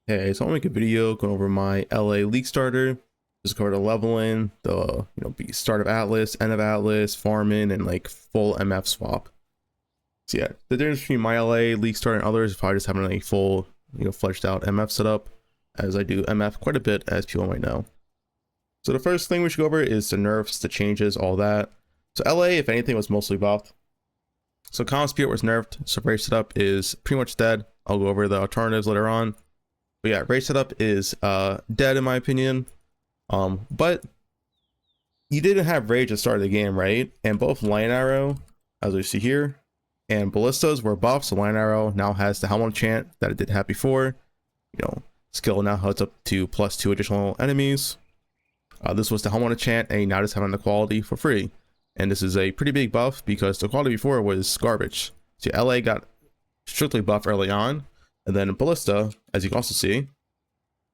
Hey, so I want to make a video going over my LA League starter. Just cover the leveling, the start of Atlas, end of Atlas, farming, and like full MF swap. So yeah, the difference between my LA League starter and others is probably just having a full, fledged out MF setup, as I do MF quite a bit, as people might know. So the first thing we should go over is the nerfs, the changes, all that. So LA, if anything, was mostly buffed. So Common Spirit was nerfed, so race setup is pretty much dead. I'll go over the alternatives later on. But yeah, race setup is dead in my opinion. But you didn't have rage at the start of the game, right? And both Lion Arrow, as we see here, and Ballistas were buffed. So Lion Arrow now has the Helmet Enchant that it did have before. Skill now has up to +2 additional enemies. This was the Helmet Enchant, and now just having the quality for free. And this is a pretty big buff because the quality before was garbage. So LA got strictly buffed early on. And then Ballista, as you can also see,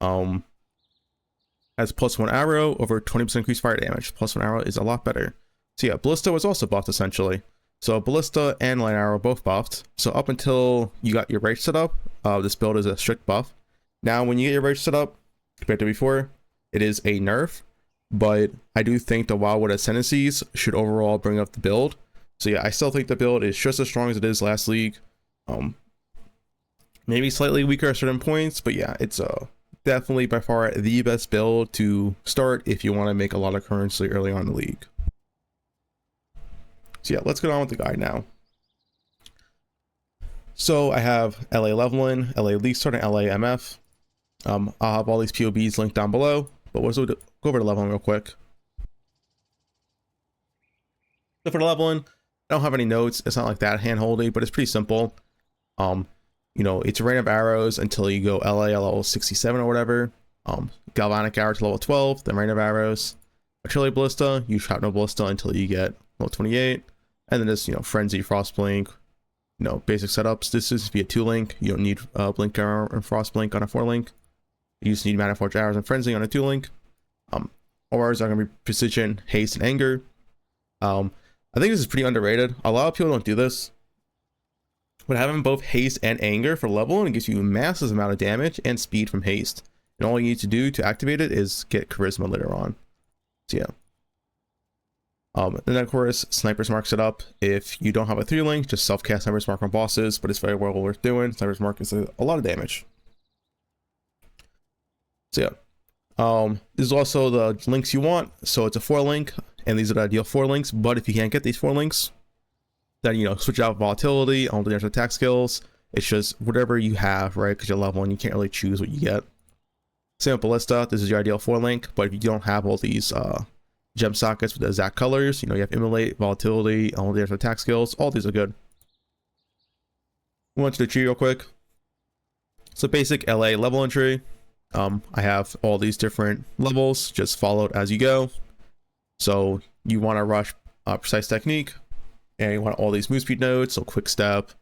has +1 arrow over 20% increased fire damage. +1 arrow is a lot better. So yeah, Ballista was also buffed essentially. So Ballista and Lion Arrow both buffed. So up until you got your rage set up, this build is a strict buff. Now when you get your rage set up, compared to before, it is a nerf. But I do think the Wildwood Ascendancies should overall bring up the build. So yeah, I still think the build is just as strong as it is last league. Maybe slightly weaker at certain points, but yeah, it's definitely by far the best build to start if you want to make a lot of currency early on in the league. So yeah, let's get on with the guide now. So I have LA Leveling, LA League Start, and LA MF. I'll have all these POBs linked down below, but we'll go over to leveling real quick. So for the leveling, I don't have any notes. It's not like that hand-holdy, but it's pretty simple. It's a rain of arrows until you go LA level 67 or whatever. Galvanic arrow to level 12, then rain of arrows. Artillery ballista, you shot no ballista until you get level 28. And then this, frenzy, frost blink, basic setups. This is via 2-link. You don't need blink arrow and frost blink on a 4-link. You just need mana forge arrows and frenzy on a 2-link. Auras are gonna be precision, haste, and anger. I think this is pretty underrated. A lot of people don't do this. But having both haste and anger for level, it gives you a massive amount of damage and speed from haste. And all you need to do to activate it is get charisma later on. So yeah. And then of course, Sniper's Mark set up. If you don't have a 3-link, just self-cast Sniper's Mark on bosses, but it's very well worth doing. Sniper's Mark is a lot of damage. So yeah. This is also the links you want. So it's a 4-link, and these are the ideal 4 links. But if you can't get these 4 links, then switch out volatility, all the different attack skills. It's just whatever you have, right? Because you're level 1, you can't really choose what you get. Same with Ballista, this is your ideal 4-link, but if you don't have all these gem sockets with the exact colors, you have Immolate, volatility, all the different attack skills, all these are good. Move on to the tree real quick. So basic LA level entry. I have all these different levels just followed as you go. So you want to rush precise technique, and you want all these move speed nodes, so quick step,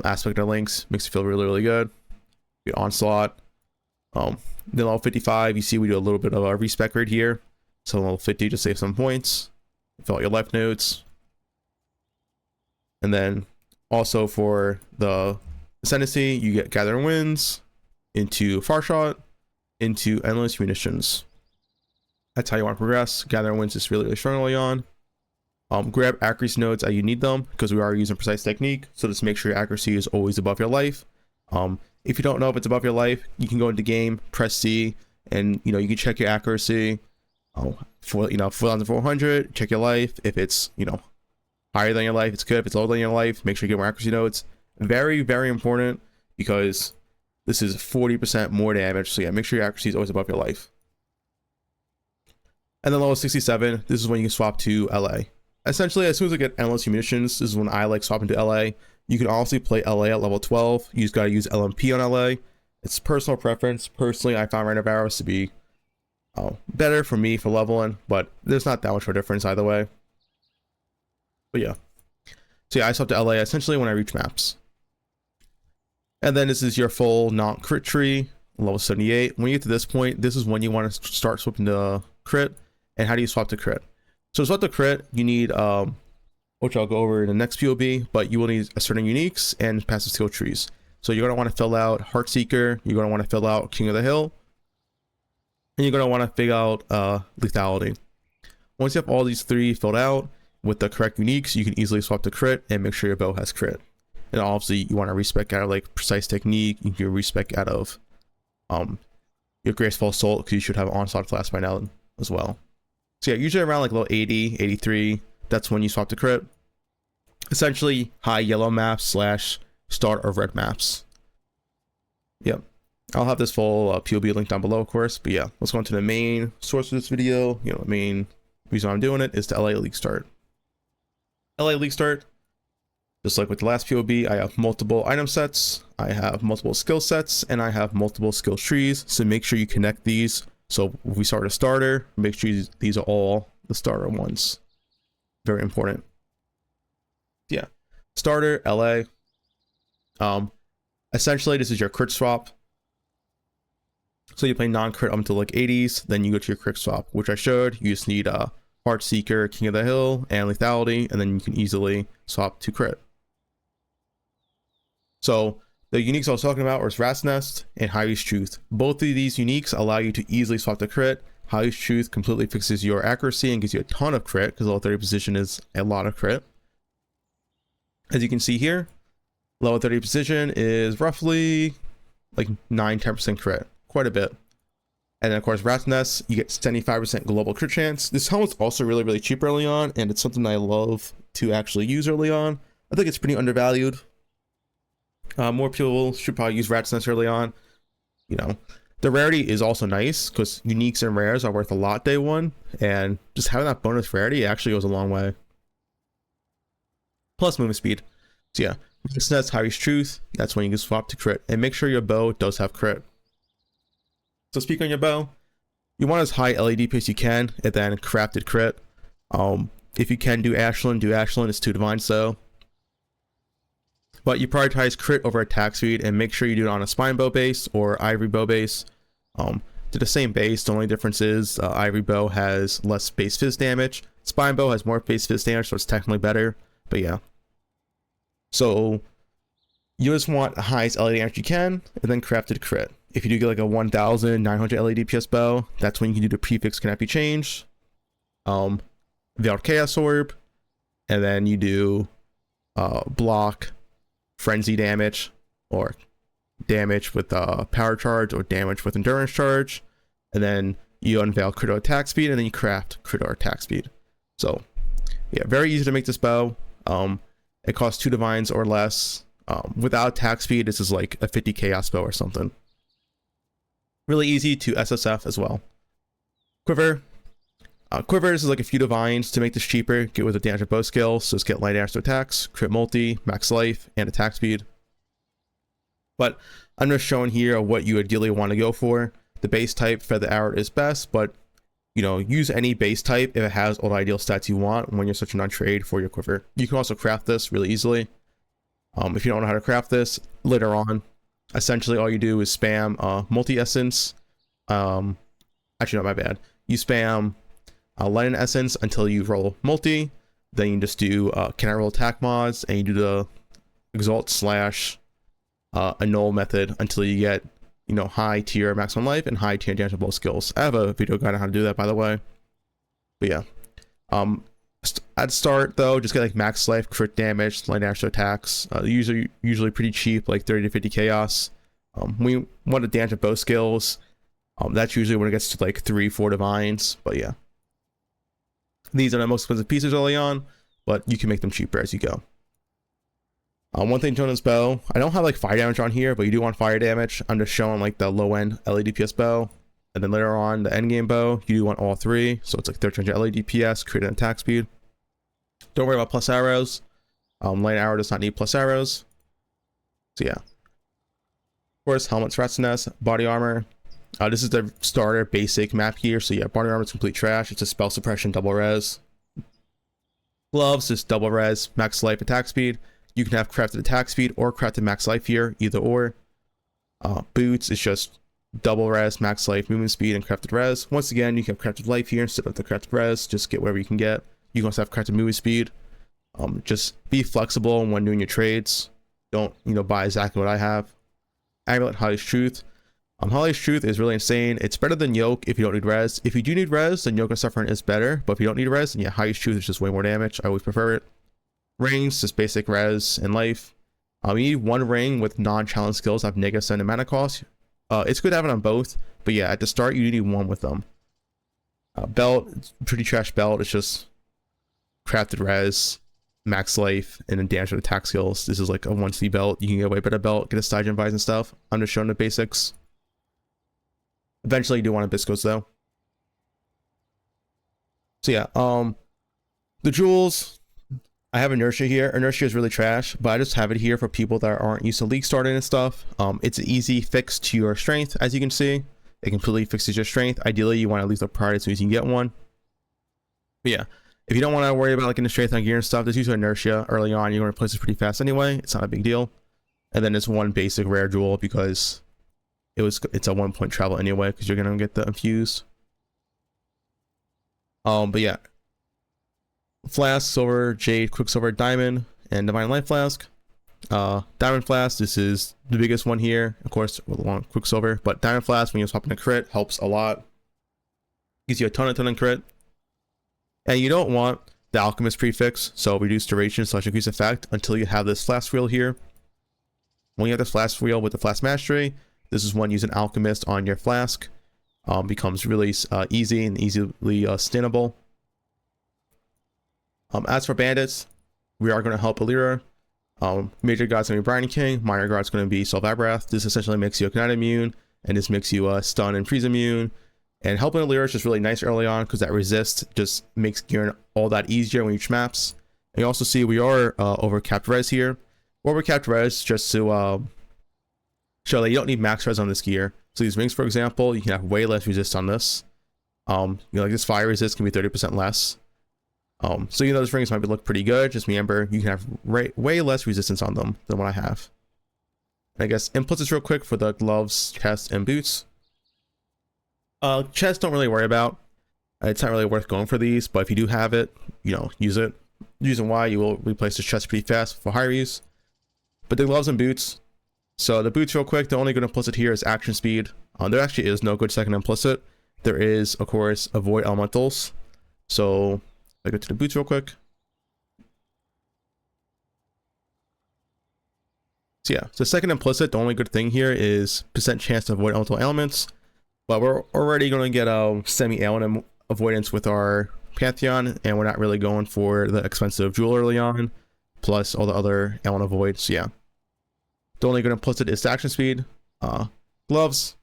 aspect of links, makes you feel really, really good. Your onslaught. Then level 55, you see we do a little bit of a respec right here. So level 50, just save some points. Fill out your life nodes. And then also for the Ascendancy, you get Gathering Winds into Far Shot, into Endless Munitions. That's how you want to progress. Gathering Winds is really, really strong early on. Grab accuracy nodes as you need them, because we are using precise technique, so just make sure your accuracy is always above your life. If you don't know if it's above your life, you can go into game, press C, and you can check your accuracy. For 4400, check your life. If it's higher than your life, it's good. If it's lower than your life, make sure you get more accuracy nodes. Very, very important, because this is 40% more damage. So yeah, make sure your accuracy is always above your life. And then level 67, this is when you can swap to LA. Essentially, as soon as I get Endless Munitions, this is when I like swapping to LA. You can also play LA at level 12. You just gotta use LMP on LA. It's personal preference. Personally, I found Rain of Arrows to be better for me for leveling, but there's not that much of a difference either way. But yeah. So yeah, I swap to LA essentially when I reach maps. And then this is your full non-crit tree, level 78. When you get to this point, this is when you want to start swapping to crit. And how do you swap to crit? So to swap to crit, you need which I'll go over in the next POB, but you will need a certain uniques and passive skill trees. So you're going to want to fill out Heartseeker, you're going to want to fill out King of the Hill, and you're going to want to fill out Lethality. Once you have all these 3 filled out with the correct uniques, you can easily swap to crit and make sure your bow has crit. And obviously you want to respec out of like Precise Technique, you can respec out of your Graceful Assault, because you should have Onslaught class by now as well. So yeah, usually around like low 80, 83, that's when you swap to crit. Essentially high yellow maps / start or red maps. Yep. I'll have this full POB link down below, of course, but yeah, let's go into the main source of this video. You know, the main reason I'm doing it is the LA League Start. LA League Start, just like with the last POB, I have multiple item sets, I have multiple skill sets, and I have multiple skill trees, so make sure you connect these. So if we start a starter, make sure these are all the starter ones. Very important. Yeah, starter, LA. Essentially, this is your crit swap. So you play non-crit up until like 80s, then you go to your crit swap, which I showed. You just need Heartseeker, King of the Hill, and Lethality, and then you can easily swap to crit. So the uniques I was talking about was Rat's Nest and Hyrie's Truth. Both of these uniques allow you to easily swap to crit. Hyrie's Truth completely fixes your accuracy and gives you a ton of crit, because level 30 position is a lot of crit. As you can see here, level 30 position is roughly like 9-10% crit. Quite a bit. And then of course Rat's Nest, you get 75% global crit chance. This helmet's also really cheap early on, and it's something I love to actually use early on. I think it's pretty undervalued. More people should probably use Rat's Nest early on. You know, the rarity is also nice, because uniques and rares are worth a lot day one, and just having that bonus rarity actually goes a long way. Plus movement speed. So yeah, Rat's Nest, Hyrie's Truth, that's when you can swap to crit, and make sure your bow does have crit. So speak on your bow, you want as high LED DP as you can, and then crafted crit. If you can do Ashland, it's 2 divines though. But you prioritize crit over attack speed, and make sure you do it on a spine bow base or ivory bow base. To the same base, the only difference is ivory bow has less base fizz damage. Spine bow has more base fizz damage, so it's technically better. But yeah. So you just want the highest LED damage you can, and then crafted crit. If you do get like a 1900 LED DPS bow, that's when you can do the prefix cannot be changed. Veiled Chaos Orb, and then you do block, frenzy damage, or damage with power charge, or damage with endurance charge, and then you unveil crit or attack speed, and then you craft crit or attack speed. So yeah, very easy to make this bow. It costs 2 divines or less. Without attack speed, this is like a 50 chaos bow or something. Really easy to SSF as well. Quiver. Quivers is like a few divines. To make this cheaper, get with the damage of bow skill. So just get light arrows to attacks, crit multi, max life, and attack speed. But I'm just showing here what you ideally want to go for. The base type for the arrow is best, but you know, use any base type if it has all the ideal stats you want when you're searching on trade for your quiver. You can also craft this really easily. If you don't know how to craft this, later on, essentially all you do is spam multi-essence. Actually, no, my bad. You spam lightning essence until you roll multi. Then you just do can I roll attack mods, and you do the exalt / annul method until you get, you know, high tier maximum life and high tier damage of both skills. I have a video guide on how to do that, by the way. But yeah, at start though, just get like max life, crit damage, light arrow attacks. Usually pretty cheap, like 30 to 50 chaos. We want to damage of both skills. That's usually when it gets to like 3-4 divines. But yeah, these are the most expensive pieces early on, but you can make them cheaper as you go. One thing to note on this bow, I don't have like fire damage on here, but you do want fire damage. I'm just showing like the low end LED DPS bow, and then later on the end game bow, you do want all 3. So it's like 1300 LED DPS, crit and attack speed. Don't worry about plus arrows. Light arrow does not need plus arrows. So yeah. Of course, helmets, Rat's Nest, body armor. This is the starter basic map here. So yeah, body armor is complete trash. It's a spell suppression, double res. Gloves, just double res, max life, attack speed. You can have crafted attack speed or crafted max life here, either or. Boots is just double res, max life, movement speed, and crafted res. Once again, you can have crafted life here instead of the crafted res. Just get whatever you can get. You can also have crafted movement speed. Just be flexible when doing your trades. Don't, you know, buy exactly what I have. Amulet, Holly's Truth. Holly's Truth is really insane. It's better than Yoke if you don't need res. If you do need res, then Yoke of Suffering is better. But if you don't need res, then yeah, Holly's Truth is just way more damage. I always prefer it. Rings, just basic res and life. You need one ring with non-challenge skills that have negative 7 mana cost. It's good to have it on both, but yeah, at the start you need one with them. Belt, it's pretty trash belt. It's just crafted res, max life, and then damage with attack skills. This is like a 1C belt. You can get a way better belt, get a Stygian Vise and stuff. I'm just showing the basics. Eventually you do want a Biscos though. So yeah, the jewels, I have Inertia here. Inertia is really trash, but I just have it here for people that aren't used to league starting and stuff. It's an easy fix to your strength, as you can see. It completely fixes your strength. Ideally, you want to at least a priority as soon as you can get one. But yeah, if you don't want to worry about like getting strength on gear and stuff, just use Inertia early on. You're going to replace it pretty fast anyway. It's not a big deal. And then there's one basic rare jewel because it's a 1 point travel anyway because you're going to get the infused. But yeah. Flask, silver, jade, quicksilver, diamond, and divine life flask. Diamond flask, this is the biggest one here, of course, along with quicksilver. But diamond flask, when you swap in a crit, helps a lot. Gives you a ton of crit. And you don't want the alchemist prefix, so reduce duration / increase effect until you have this flask wheel here. When you have this flask wheel with the flask mastery, this is when using alchemist on your flask becomes really easy and easily stannable. As for bandits, we are going to help Alira. Major guard's going to be Briny King. Minor guard's going to be Solvabrath. This essentially makes you Ignite immune, and this makes you stun and freeze immune. And helping Alira is just really nice early on because that resist just makes gearing all that easier when you maps. And you also see we are over capped res here. Over capped res just to show that you don't need max res on this gear. So these rings, for example, you can have way less resist on this. Like this fire resist can be 30% less. So you know those rings might look pretty good. Just remember you can have way less resistance on them than what I have. And I guess inputs real quick for the gloves, chest, and boots. Chest don't really worry about. It's not really worth going for these, but if you do have it, you know, use it. The reason why you will replace the chest pretty fast for higher use. But the gloves and boots. So the boots real quick, the only good implicit here is action speed. There actually is no good second implicit. There is, of course, avoid elementals. So I go to the boots real quick. So yeah, so second implicit, the only good thing here is % chance to avoid elemental elements. But we're already going to get a semi-element avoidance with our Pantheon, and we're not really going for the expensive jewel early on, plus all the other element avoids. So yeah, the only good implicit is the action speed. Gloves.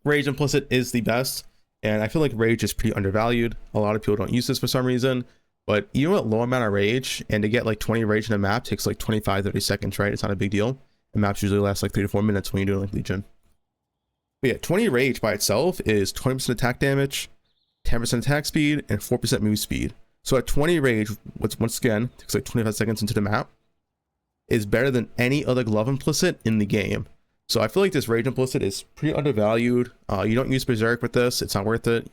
Rage implicit is the best. And I feel like rage is pretty undervalued. A lot of people don't use this for some reason, but even with low amount of rage, and to get like 20 rage in a map takes like 25-30 seconds, right? It's not a big deal. And maps usually last like 3 to 4 minutes when you're doing like Legion. But yeah, 20 rage by itself is 20% attack damage, 10% attack speed, and 4% move speed. So at 20 rage, which once again takes like 25 seconds into the map, is better than any other glove implicit in the game. So I feel like this rage implicit is pretty undervalued. You don't use Berserk with this, it's not worth it.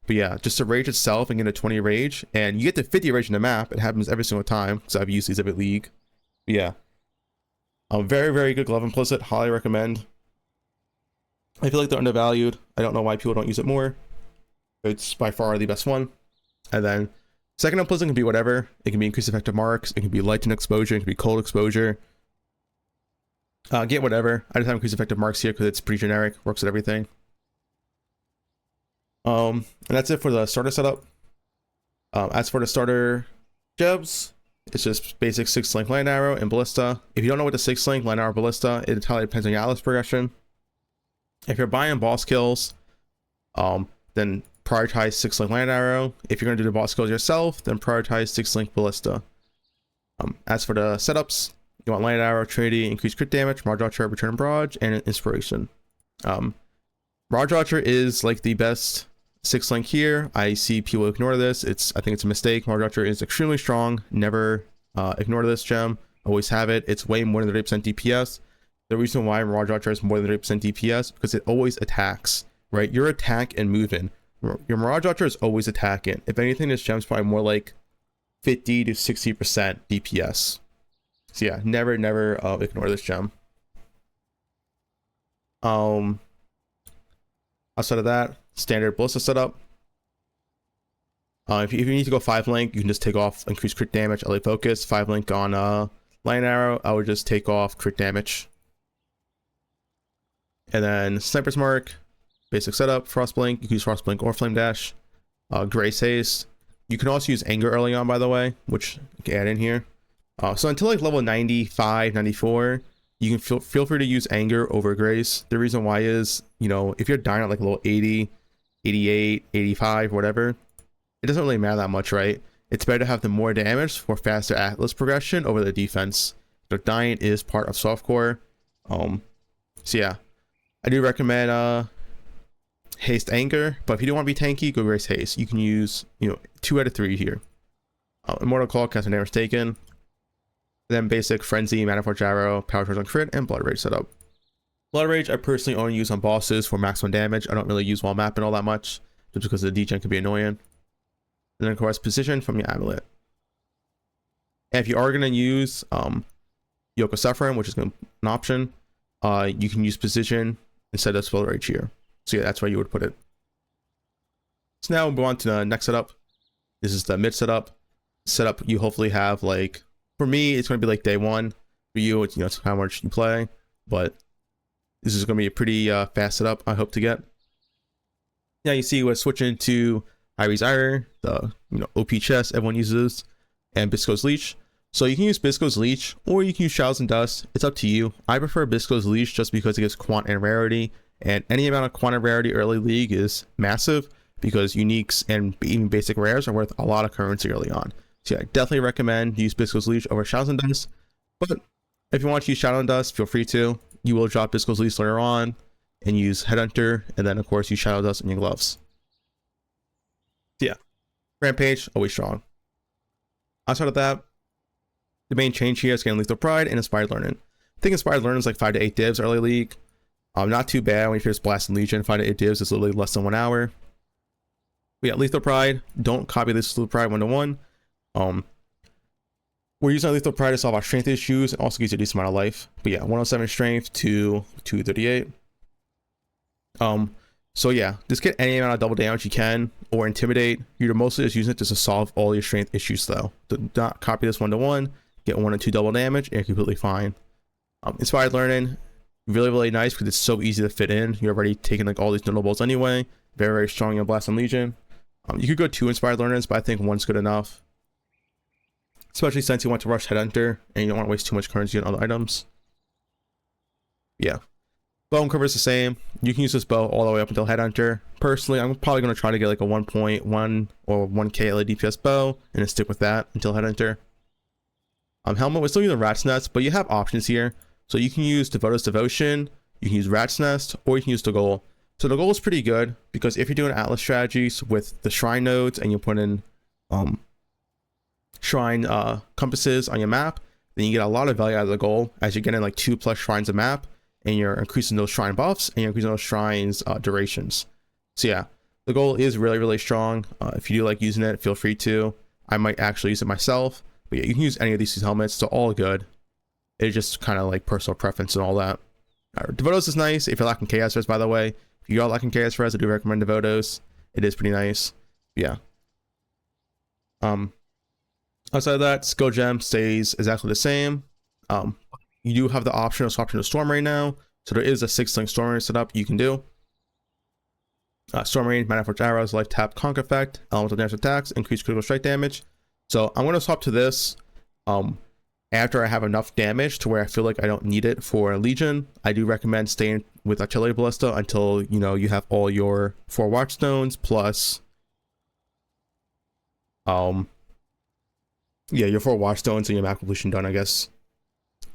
But yeah, just the rage itself and get a 20 rage, and you get to 50 rage in the map. It happens every single time because I've used these every league. But yeah, a very good glove implicit. Highly recommend. I feel like they're undervalued. I don't know why people don't use it more. It's by far the best one. And then second implicit can be whatever. It can be increased effective marks. It can be light and exposure. It can be cold exposure. Get whatever. I just have increased effective marks here because it's pretty generic, works with everything. And that's it for the starter setup. As for the starter gebs, it's just basic 6-link land arrow and ballista. If you don't know what the 6-link land arrow ballista, it entirely depends on your Atlas progression. If you're buying boss kills, then prioritize 6-link land arrow. If you're going to do the boss kills yourself, then prioritize 6-link ballista. As for the setups, you want land arrow, trinity, increased crit damage, Marge Archer, return barrage, and inspiration. Marge Archer is like the best 6-link here. I see people ignore this. I think it's a mistake. Marge Archer is extremely strong. Never ignore this gem. Always have it. It's way more than 30% DPS. The reason why Marge Archer is more than 30% DPS because it always attacks, right? Your attack and movement. Your Mirage Archer is always attacking. If anything, this gem's probably more like 50 to 60% DPS. So yeah, never ignore this gem. Outside of that, standard ballista setup. If you need to go 5 link, you can just take off increased crit damage, LA focus. 5 link on lion arrow, I would just take off crit damage. And then sniper's mark, basic setup, frost blink. You can use frost blink or flame dash. Grace haste. You can also use anger early on, by the way, which you can add in here. So until like level 95, 94, you can feel free to use anger over grace. The reason why is, you know, if you're dying at like level 80, 88, 85, whatever, it doesn't really matter that much, right? It's better to have the more damage for faster Atlas progression over the defense. So dying is part of softcore. So yeah, I do recommend haste anger, but if you don't want to be tanky, go grace haste. You can use, you know, 2 out of 3 here. Immortal Call, cast damage taken. Then basic frenzy, manifold arrow, power charge on crit, and blood rage setup. Blood rage I personally only use on bosses for maximum damage. I don't really use while mapping all that much, just because the degen can be annoying. And then of course position from your amulet. And if you are gonna use Yoke of Suffering, which is an option, you can use position instead of spell rage here. So yeah, that's where you would put it. So now we'll move on to the next setup. This is the mid setup. Setup you hopefully have, like, for me, it's going to be like day 1. For you, it's, you know, it's how much you play. But this is going to be a pretty fast setup, I hope to get. Now you see we're switching to Ivy's Ire, the, you know, OP chest everyone uses, and Bisco's Leech. So you can use Bisco's Leech, or you can use Shadows and Dust. It's up to you. I prefer Bisco's Leech just because it gives quant and rarity. And any amount of quant and rarity early league is massive, because uniques and even basic rares are worth a lot of currency early on. So yeah, I definitely recommend use Bisco's Leech over Shadows and Dust. But if you want to use Shadow and Dust, feel free to. You will drop Bisco's Leech later on and use Headhunter, and then of course use Shadow Dust in your gloves. So yeah, Rampage, always strong. Outside of that, the main change here is getting Lethal Pride and Inspired Learning. I think Inspired Learning is like 5 to 8 divs early league. Not too bad when you're just blasting Legion. 5 to 8 divs is literally less than 1 hour. But yeah, Lethal Pride, don't copy this Lethal Pride 1-to-1. We're using Lethal Pride to solve our strength issues, and also gives you a decent amount of life. But yeah, 107 strength to 238. So yeah, just get any amount of double damage you can, or intimidate. You're mostly just using it just to solve all your strength issues though. Do not copy this 1-to-1, get 1 and 2 double damage, and you're completely fine. Inspired Learning, really nice because it's so easy to fit in. You're already taking like all these notables anyway. Very strong in Blast and Legion. You could go 2 Inspired Learners, but I think 1's good enough. Especially since you want to rush Headhunter and you don't want to waste too much currency on other items. Yeah. Bow and cover is the same. You can use this bow all the way up until Headhunter. Personally, I'm probably going to try to get like a 1.1 or 1k LA DPS bow and then stick with that until Headhunter. Helmet, we're still using Rat's Nest, but you have options here. So you can use Devoto's Devotion, you can use Rat's Nest, or you can use the Goal. So the Goal is pretty good because if you're doing Atlas strategies with the shrine nodes and you put in shrine compasses on your map, then you get a lot of value out of the Goal as you're getting like 2+ shrines a map, and you're increasing those shrine buffs and you're increasing those shrines durations. So yeah, the Goal is really strong. If you do like using it, feel free to. I might actually use it myself, but yeah, you can use any of these helmets. They're all good. It's just kind of like personal preference and all that. Devotos is nice if you're lacking Chaos Res, by the way. If you are lacking Chaos Res, I do recommend Devotos. It is pretty nice. Yeah. Outside of that, Skill Gem stays exactly the same. You do have the option of swapping to Storm Rain now. So there is a 6-link Storm Rain setup you can do. Storm Rain, Manifold Arrows, Life Tap, Conk Effect, Elemental Damage Attacks, Increased Critical Strike Damage. So I'm going to swap to this after I have enough damage to where I feel like I don't need it for Legion. I do recommend staying with Artillery Ballista until, you know, you have all your 4 Watchstones plus yeah, your 4 Watchstones and your map completion done, I guess,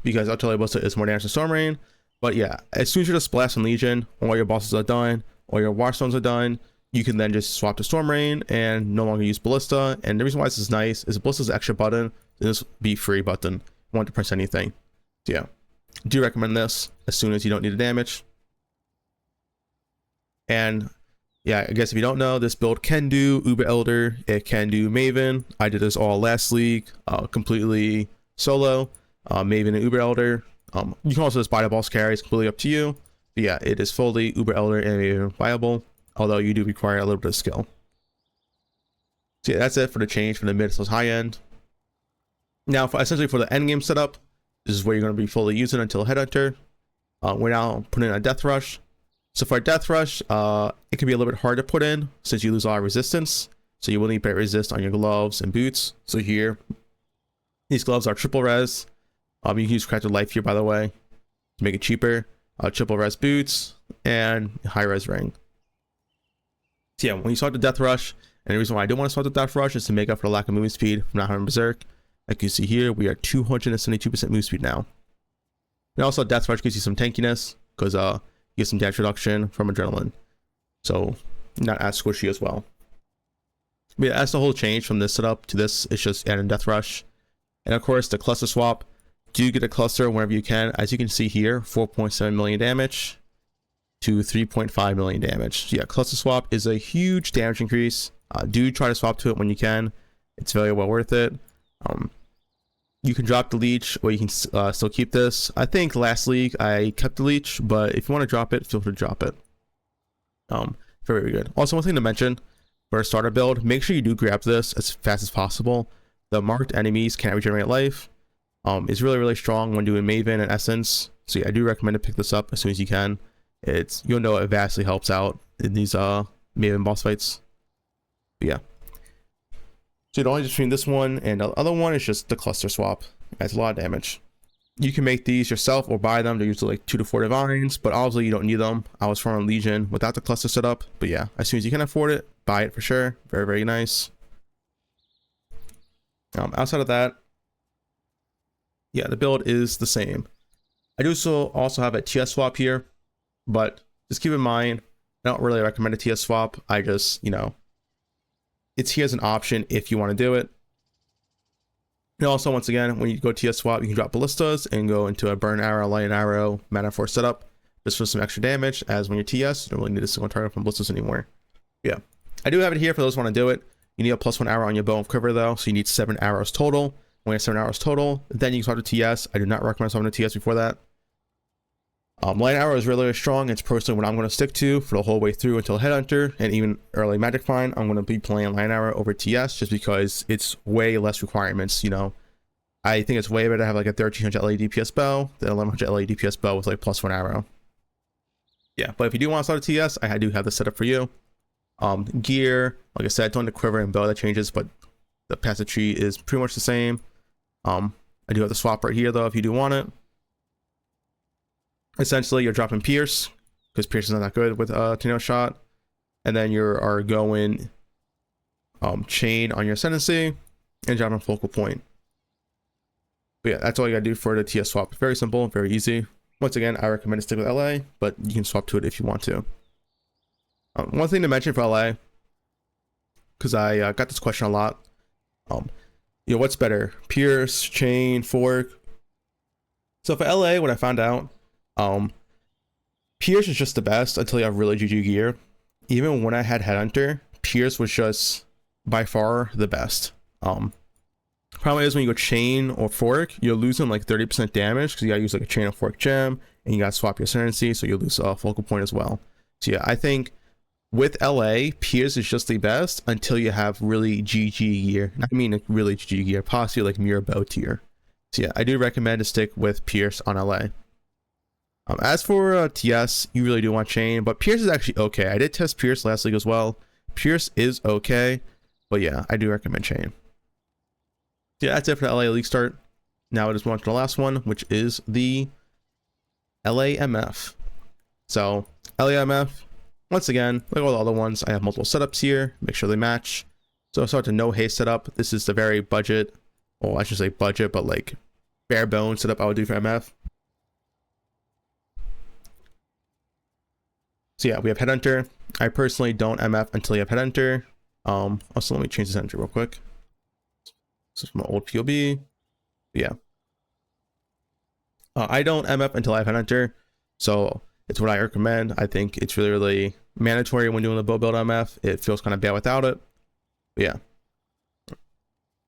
because Artillery Ballista is more damage than Storm Rain. But yeah, as soon as you just blast in Legion, all your bosses are done, all your Watchstones are done, you can then just swap to Storm Rain and no longer use Ballista. And the reason why this is nice is Ballista's an extra button, this be free button. You want to press anything. So yeah, do recommend this as soon as you don't need the damage. And yeah, I guess if you don't know, this build can do Uber Elder, it can do Maven. I did this all last league, completely solo. Maven and Uber Elder. You can also just buy the boss carry, it's completely up to you. But yeah, it is fully uber elder and viable, although you do require a little bit of skill. So yeah, that's it for the change from the mid to high end. Now, essentially for the end game setup, this is where you're going to be fully using until Headhunter. We're now putting in a Death Rush. So for a Death Rush, it can be a little bit hard to put in since you lose a lot of resistance. So you will need better resist on your gloves and boots. So here, these gloves are triple res. You can use crafted life here, by the way, to make it cheaper. Triple res boots and high res ring. So yeah, when you start the Death Rush, and the reason why I don't want to start the Death Rush is to make up for the lack of movement speed from not having Berserk. Like you see here, we are 272% move speed now. And also Death Rush gives you some tankiness because you get some damage reduction from Adrenaline. So not as squishy as well. But yeah, that's the whole change from this setup to this. It's just adding Death Rush. And of course the cluster swap. Do get a cluster whenever you can. As you can see here, 4.7 million damage to 3.5 million damage. So yeah, cluster swap is a huge damage increase. Do try to swap to it when you can. It's very well worth it. You can drop the leech, or you can still keep this. I think last league I kept the leech, but if you want to drop it, feel free to drop it. Very, very good. Also, one thing to mention for a starter build, make sure you do grab this as fast as possible. The marked enemies can't regenerate life. It's really, really strong when doing Maven and Essence. So yeah, I do recommend to pick this up as soon as you can. You'll know it vastly helps out in these Maven boss fights. But yeah. So the only difference between this one and the other one is just the cluster swap. It adds a lot of damage. You can make these yourself or buy them. They're usually like 2 to 4 divines, but obviously you don't need them. I was farming Legion without the cluster setup, but yeah, as soon as you can afford it, buy it for sure. Very, very nice. Outside of that, yeah, the build is the same. I do also have a TS swap here, but just keep in mind, I don't really recommend a TS swap. I just, it's here as an option if you want to do it. And also, once again, when you go TS swap, you can drop ballistas and go into a burn arrow, light arrow, mana force setup just for some extra damage. As when you're TS, you don't really need a single target from ballistas anymore. Yeah, I do have it here for those who want to do it. You need a +1 arrow on your bow of quiver though, so you need 7 arrows total. When you have 7 arrows total, then you can start to TS. I do not recommend starting to TS before that. Light arrow is really, really strong. It's personally what I'm going to stick to for the whole way through until Headhunter and even early Magic Find. I'm going to be playing light arrow over TS just because it's way less requirements. I think it's way better to have like a 1300 LA DPS bow than 1100 LA DPS bow with like +1 arrow. Yeah, but if you do want to start a TS, I do have the setup for you. Gear, like I said, don't the quiver and bow that changes, but the passive tree is pretty much the same. I do have the swap right here though if you do want it. Essentially, you're dropping Pierce because Pierce is not that good with tornado shot, and then you are going chain on your ascendancy and dropping focal point. But yeah, that's all you gotta do for the TS swap. Very simple, very easy. Once again, I recommend to stick with LA, but you can swap to it if you want to. One thing to mention for LA, because I got this question a lot. What's better, Pierce, chain, fork? So for LA, what I found out, Pierce is just the best until you have really GG gear. Even when I had Headhunter, Pierce was just by far the best. Problem is when you go chain or fork, you're losing like 30% damage because you gotta use like a chain or fork gem, and you gotta swap your ascendancy, so you lose a focal point as well. So yeah, I think with LA, Pierce is just the best until you have really GG gear. I mean like really GG gear, possibly like mirror bow tier. So yeah, I do recommend to stick with Pierce on LA. As for TS, you really do want chain, but Pierce is actually okay. I did test Pierce last league as well. Pierce is okay, but yeah, I do recommend chain. Yeah, that's it for the LA League start. Now I just want to the last one, which is the LAMF. So LAMF, once again, like all the other ones, I have multiple setups here. Make sure they match. So I start to no haste setup. This is the very budget, well, I should say budget, but like bare bones setup I would do for MF. So yeah, we have Headhunter. I personally don't MF until you have Headhunter. Also, let me change this entry real quick. This is from my old POB. Yeah. I don't MF until I have Headhunter. So it's what I recommend. I think it's really, really mandatory when doing the bow build MF. It feels kind of bad without it. But yeah.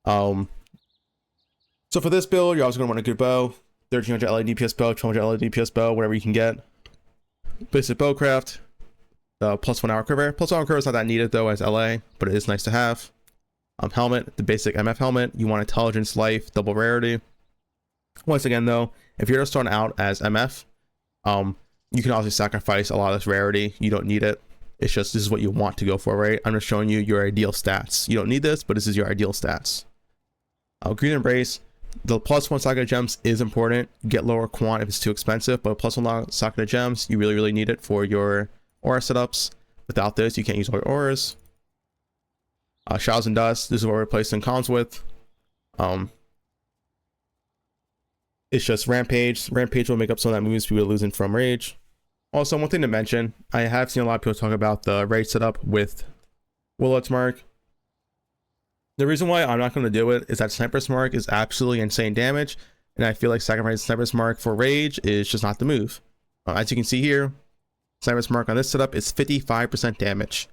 So for this build, you're also going to want a good bow. 1300 LA DPS bow, 1200 LA DPS bow, whatever you can get. basic bowcraft, the +1 hour quiver. +1 hour quiver is not that needed though as LA, but it is nice to have. Helmet, the basic MF helmet. You want intelligence, life, double rarity. Once again though, if you're just starting out as MF, you can also sacrifice a lot of this rarity. You don't need it. It's just, this is what you want to go for, right? I'm just showing you your ideal stats. You don't need this, but this is your ideal stats. Green Embrace, the +1 socket of gems is important. Get lower quant if it's too expensive, but +1 socket of gems, you really need it for your aura setups. Without this, you can't use all your auras. Shadows and Dust, this is what we're replacing comms with. It's just Rampage. Rampage will make up some of that moves we were losing from Rage. Also, one thing to mention, I have seen a lot of people talk about the Rage setup with Willet's Mark. The reason why I'm not going to do it is that Sniper's Mark is absolutely insane damage, and I feel like sacrificing Sniper's Mark for Rage is just not the move. As you can see here, Sniper's Mark on this setup is 55% damage.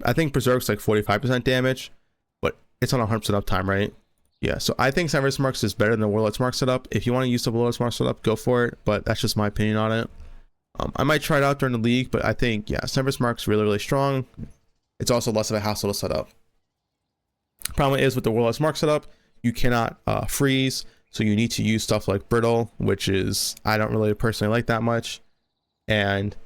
I think Berserk's like 45% damage, but it's on 100% uptime, right? Yeah, so I think Sniper's Mark is better than the Warlord's Mark setup. If you want to use the Warlord's Mark setup, go for it, but that's just my opinion on it. I might try it out during the league, but I think, yeah, Sniper's Mark's really strong. It's also less of a hassle to set up. Problem is with the Warlord's Mark setup, you cannot freeze, so you need to use stuff like Brittle, which is, I don't really personally like that much. And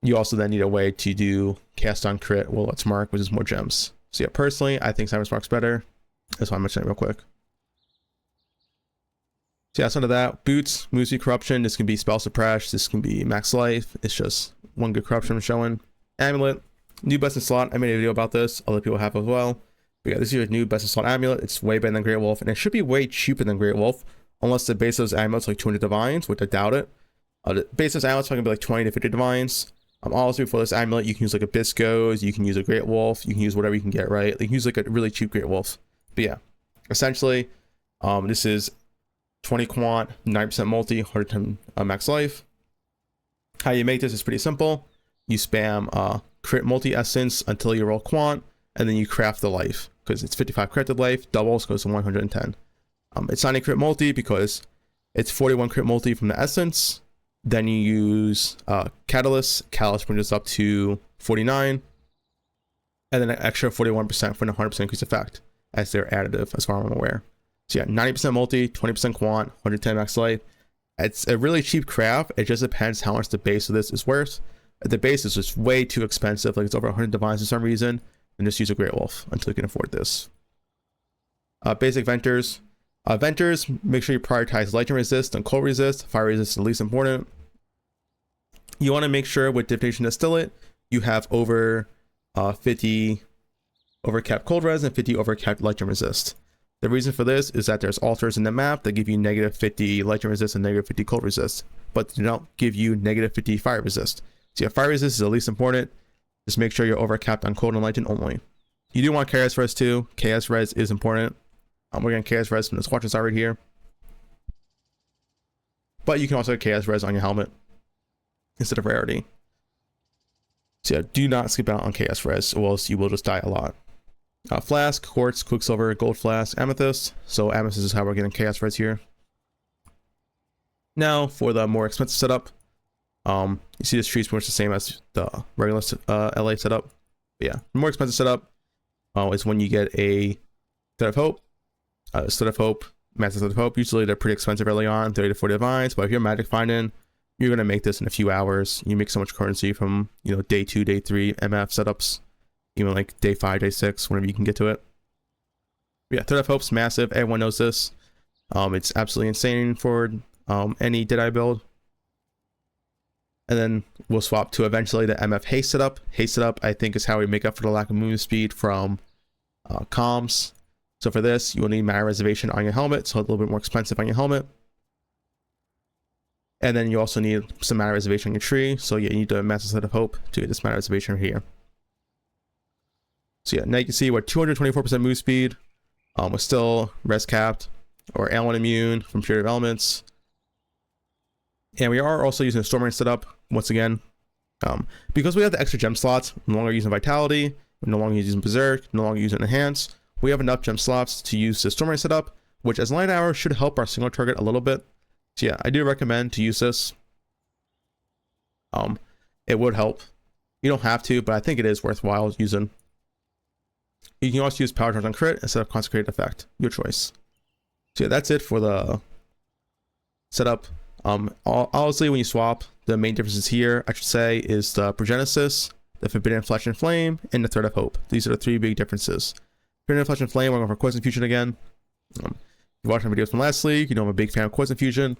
you also then need a way to do cast on crit Warlord's Mark, which is more gems. So yeah, personally, I think Sniper's Mark's better. That's why I'm mentioning it real quick. So yeah, outside of that, boots, moves be corruption. This can be spell suppress. This can be max life. It's just one good corruption I'm showing. Amulet, new best in slot. I made a video about this. Other people have as well. But yeah, this is your new best in slot amulet. It's way better than Great Wolf, and it should be way cheaper than Great Wolf, unless the base of those amulets like 200 divines, which I doubt it. The base of those amulets are gonna be like 20 to 50 divines. Also for this amulet, you can use like a Bisco's, you can use a Great Wolf, you can use whatever you can get, right? You can use like a really cheap Great Wolf. But yeah, essentially, this is 20 quant, 9% multi, 110 max life. How you make this is pretty simple. You spam crit multi essence until you roll quant, and then you craft the life, because it's 55 crafted life, doubles goes to 110. It's not a crit multi because it's 41 crit multi from the essence. Then you use Catalyst. Catalyst brings us up to 49, and then an extra 41% for an 100% increase effect, as they're additive as far as I'm aware. So yeah, 90% multi, 20% quant, 110 max life. It's a really cheap craft. It just depends how much the base of this is worth. If the base is just way too expensive, like it's over 100 divines for some reason, then just use a Great Wolf until you can afford this. Basic Venters. Venters, make sure you prioritize lightning resist and cold resist. Fire resist is the least important. You want to make sure with Divination Distillate, you have over 50 overcapped cold res and 50 overcapped lightning resist. The reason for this is that there's altars in the map that give you -50 lightning resist and -50 cold resist, but they don't give you -50 fire resist. So yeah, fire resist is the least important. Just make sure you're overcapped on cold and lightning only. You do want KS res too. KS res is important. We're getting KS res from this watch star right here. But you can also get KS res on your helmet instead of rarity. So yeah, do not skip out on KS res, or else you will just die a lot. Flask, quartz, quicksilver, gold flask, amethyst. So amethyst is how we're getting KS res here. Now for the more expensive setup. You see this tree is pretty much the same as the regular LA setup. But yeah, the more expensive setup is when you get a Thread of Hope. Thread of Hope, Massive Thread of Hope. Usually they're pretty expensive early on, 30 to 40 divines. But if you're magic finding, you're gonna make this in a few hours. You make so much currency from, you know, day 2, day 3 MF setups, even like day 5, day 6, whenever you can get to it. But yeah, Thread of Hope's massive. Everyone knows this. It's absolutely insane for any Deadeye build. And then we'll swap to eventually the MF haste setup. Haste setup, I think, is how we make up for the lack of move speed from comms. So for this, you will need mana reservation on your helmet, so a little bit more expensive on your helmet. And then you also need some mana reservation on your tree, so yeah, you need a Massive Thread of Hope to get this mana reservation here. So yeah, now you can see we're 224% move speed. We're still res capped, or Allen immune from Purity of Elements. And we are also using a Storm Rain setup, once again. Because we have the extra gem slots, we're no longer using Vitality, we're no longer using Berserk, no longer using Enhance. We have enough gem slots to use the Storm Rain setup, which as Light Hour should help our single target a little bit. So yeah, I do recommend to use this. It would help. You don't have to, but I think it is worthwhile using. You can also use power charge on crit instead of consecrated effect. Your choice. So yeah, that's it for the setup. Obviously, when you swap, the main differences here, I should say, is the Progenesis, the Forbidden Flesh and Flame, and the Thread of Hope. These are the three big differences. Forbidden Flesh and Flame, we're going for Poison Fusion again. If you watched my videos from last league, you know I'm a big fan of Poison Fusion.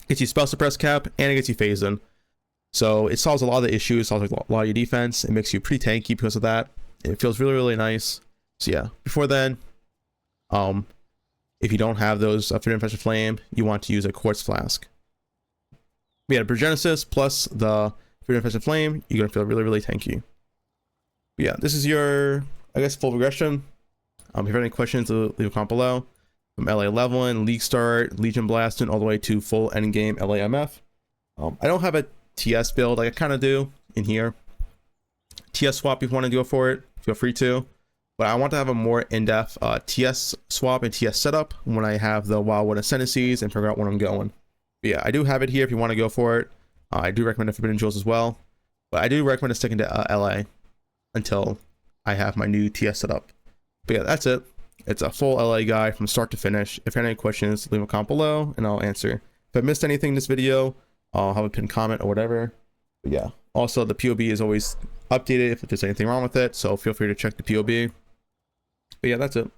Gets you spell suppress cap, and it gets you phase in. So it solves a lot of the issues, solves a lot of your defense. It makes you pretty tanky because of that. It feels really, really nice. So yeah, before then, if you don't have those Forbidden Flesh and Flame, you want to use a Quartz Flask. We had a Progenesis plus the Forbidden Flesh and Flame, you're going to feel really, really tanky. But yeah, this is your, I guess, full progression. If you have any questions, leave a comment below. From LA leveling, League Start, Legion Blasting, all the way to full endgame LAMF. I don't have a TS build, like I kind of do in here. TS swap if you want to go for it, feel free to. But I want to have a more in-depth TS swap and TS setup when I have the Wildwood Ascendancies and figure out where I'm going. But yeah, I do have it here if you want to go for it. I do recommend the Forbidden Jewels as well. But I do recommend sticking to LA until I have my new TS setup. But yeah, that's it. It's a full LA guide from start to finish. If you have any questions, leave a comment below and I'll answer. If I missed anything in this video, I'll have a pinned comment or whatever. But yeah, also the POB is always updated if there's anything wrong with it, so feel free to check the POB. But yeah, that's it.